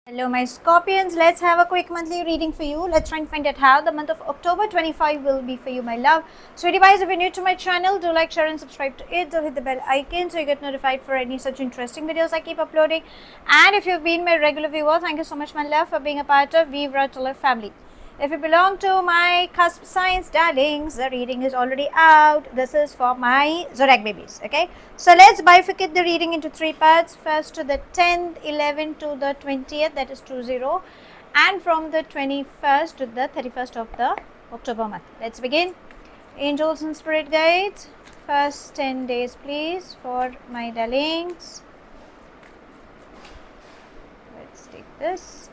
Hello my Scorpions, let's have a quick monthly reading for you. Let's try and find out how the month of October 25 will be for you, my love. Sweetie guys, if you're new to my channel, do like, share and subscribe to it. Do hit the bell icon so you get notified for any such interesting videos I keep uploading. And if you've been my regular viewer, thank you so much, my love, for being a part of Vibra to Live family. If you belong to my cusp signs, darlings, the reading is already out. This is for my zodiac babies, okay? So let's bifurcate the reading into three parts. First to the 10th, 11th to the 20th, that is 20, and from the 21st to the 31st of the October month. Let's begin. Angels and spirit guides, first 10 days please for my darlings. Let's take this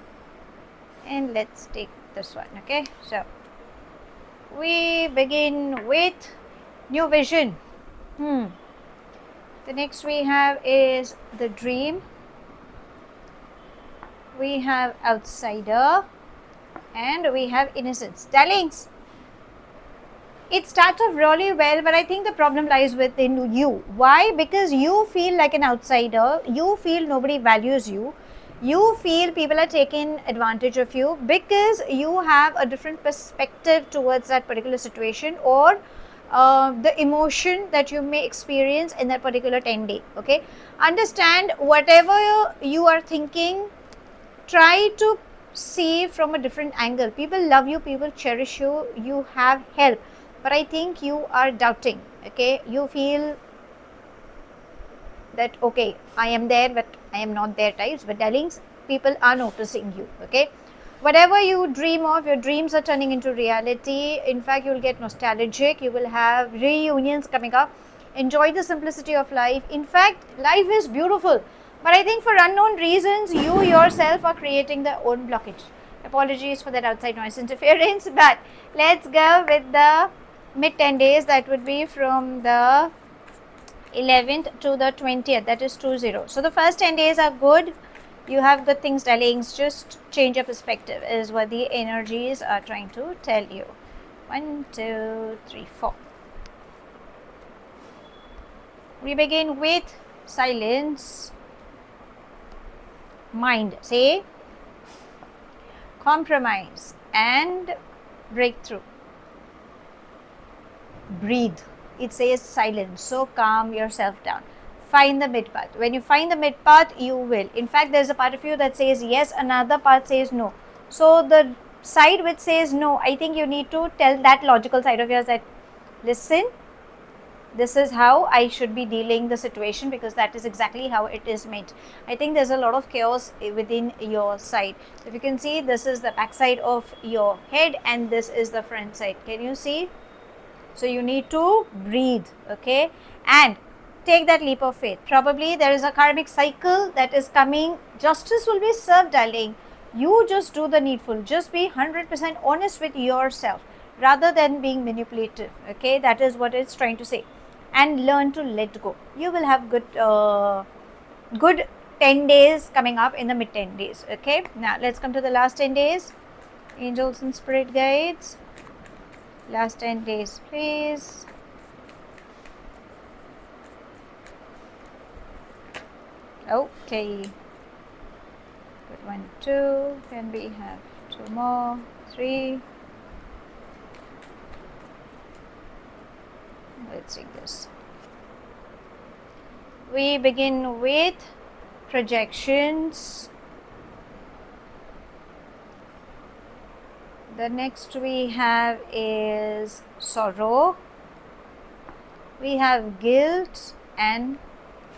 and let's take this one, okay? So we begin with new vision. The next we have is the dream. We have outsider and we have innocence. Darlings, it starts off really well, but I think the problem lies within you. Why? Because you feel like an outsider, you feel nobody values you, you feel people are taking advantage of you because you have a different perspective towards that particular situation or the emotion that you may experience in that particular 10 day. Okay, understand whatever you are thinking, try to see from a different angle. People love you, people cherish you, you have help, but I think you are doubting. Okay, you feel that okay, I am there but I am not there types. But darlings, people are noticing you. Okay, whatever you dream of, your dreams are turning into reality. In fact, you will get nostalgic, you will have reunions coming up. Enjoy the simplicity of life. In fact, life is beautiful, but I think for unknown reasons you yourself are creating the own blockage. Apologies for that outside noise interference, but let's go with the mid 10 days. That would be from the 11th to the 20th, that is 20. So the first 10 days are good, you have good things, darlings. Just change your perspective is what the energies are trying to tell you. 1 2 3 4. We begin with silence, mind, say compromise and breakthrough. Breathe. It says silence, so calm yourself down. Find the mid path. When you find the mid path, you will. In fact, there's a part of you that says yes, another part says no. So the side which says no, I think you need to tell that logical side of yours that listen, this is how I should be dealing the situation, because that is exactly how it is meant. I think there's a lot of chaos within your side. If you can see, this is the back side of your head and this is the front side. Can you see? So you need to breathe, okay, and take that leap of faith. Probably there is a karmic cycle that is coming. Justice will be served, darling. You just do the needful. Just be 100% honest with yourself rather than being manipulative, okay. That is what it's trying to say. And learn to let go. You will have good 10 days coming up in the mid 10 days, okay. Now let's come to the last 10 days. Angels and spirit guides, last 10 days please. Okay, good. 1 2, then we have 2 more, 3. Let's see this. We begin with projections. The next we have is sorrow. We have guilt and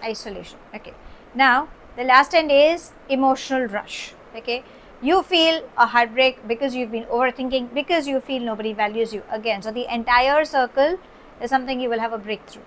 isolation. Okay. Now the last 10 days, emotional rush. Okay. You feel a heartbreak because you've been overthinking, because you feel nobody values you again. So the entire circle is something you will have a breakthrough.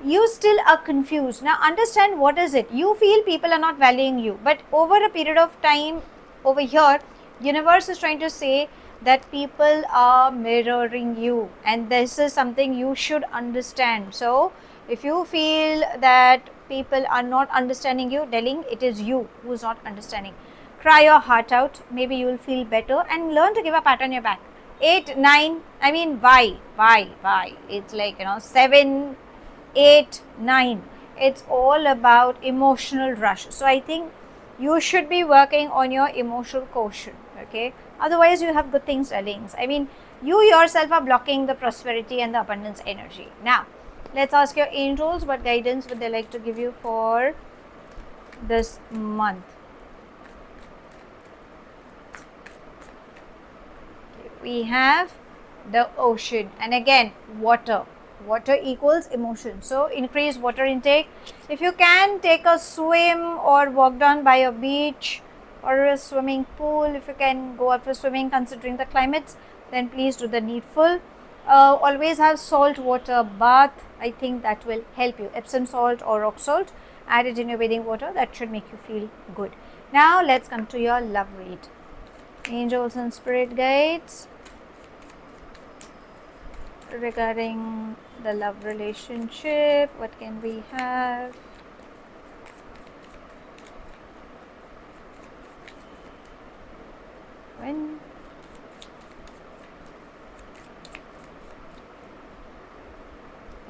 You still are confused. Now understand what is it. You feel people are not valuing you, but over a period of time over here, universe is trying to say that people are mirroring you, and this is something you should understand. So if you feel that people are not understanding you, darling, it is you who is not understanding. Cry your heart out, maybe you will feel better, and learn to give a pat on your back. 8 9, I mean why, it's like 7 8 9, it's all about emotional rush. So I think you should be working on your emotional quotient, okay? Otherwise, you have good things, darlings. I mean, you yourself are blocking the prosperity and the abundance energy. Now, let's ask your angels what guidance would they like to give you for this month. We have the ocean, and again, water. Water equals emotion, so increase water intake. If you can, take a swim or walk down by a beach or a swimming pool. If you can go out for swimming, considering the climates, then please do the needful. Always have salt water bath. I think that will help you. Epsom salt or rock salt, add it in your bathing water. That should make you feel good. Now let's come to your love read. Angels and spirit guides regarding the love relationship, what can we have? When?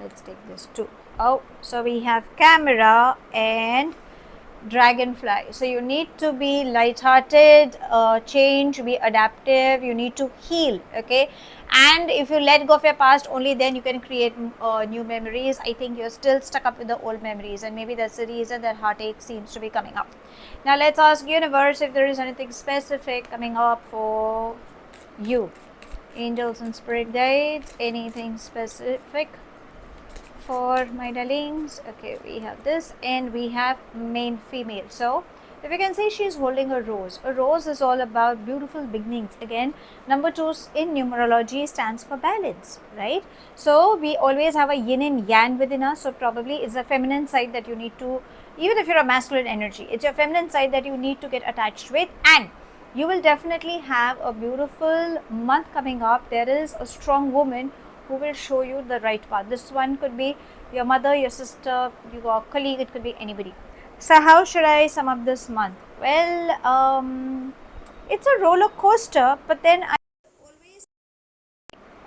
Let's take this too. Oh, so we have camera and dragonfly. So you need to be light-hearted, change, be adaptive, you need to heal, okay? And if you let go of your past, only then you can create new memories. I think you're still stuck up with the old memories, and maybe that's the reason that heartache seems to be coming up. Now let's ask universe if there is anything specific coming up for you. Angels and spirit guides, anything specific for my darlings? Okay, we have this, and we have main female. So if you can see, she's holding a rose. A rose is all about beautiful beginnings. Again, number 2 in numerology stands for balance, right? So we always have a yin and yang within us. So probably it's the feminine side that you need to, even if you're a masculine energy, it's your feminine side that you need to get attached with, and you will definitely have a beautiful month coming up. There is a strong woman who will show you the right path. This one could be your mother, your sister, your colleague, it could be anybody. So how should I sum up this month? Well, it's a roller coaster, but then I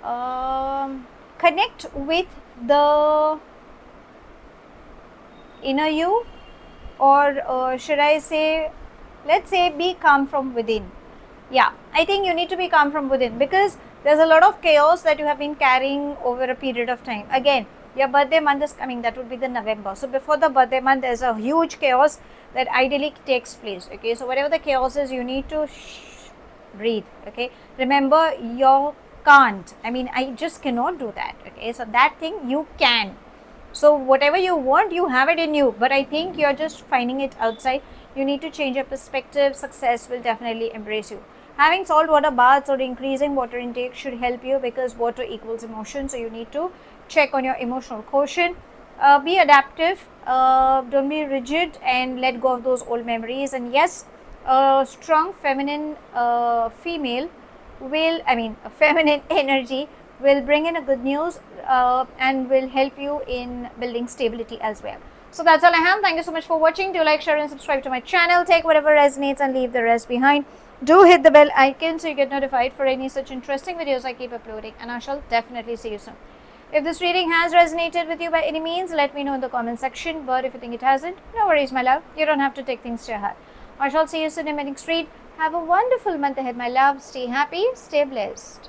always connect with the inner you, or should I say, let's say, be calm from within. Yeah, I think you need to be calm from within, because there's a lot of chaos that you have been carrying over a period of time. Again, your birthday month is coming, that would be the November. So before the birthday month, there's a huge chaos that ideally takes place, okay? So whatever the chaos is, you need to breathe, okay? Remember, you can't, I mean, I just cannot do that, okay? So that thing you can. So whatever you want, you have it in you, but I think you're just finding it outside. You need to change your perspective. Success will definitely embrace you. Having salt water baths or increasing water intake should help you, because water equals emotion. So you need to check on your emotional quotient. Be adaptive, don't be rigid, and let go of those old memories. And yes, a strong feminine female will, I mean, a feminine energy will bring in a good news and will help you in building stability as well. So that's all I have. Thank you so much for watching. Do like, share and subscribe to my channel. Take whatever resonates and leave the rest behind. Do hit the bell icon so you get notified for any such interesting videos I keep uploading, and I shall definitely see you soon. If this reading has resonated with you by any means, let me know in the comment section. But if you think it hasn't, no worries, my love. You don't have to take things to your heart. I shall see you soon in my next read. Have a wonderful month ahead, my love. Stay happy, stay blessed.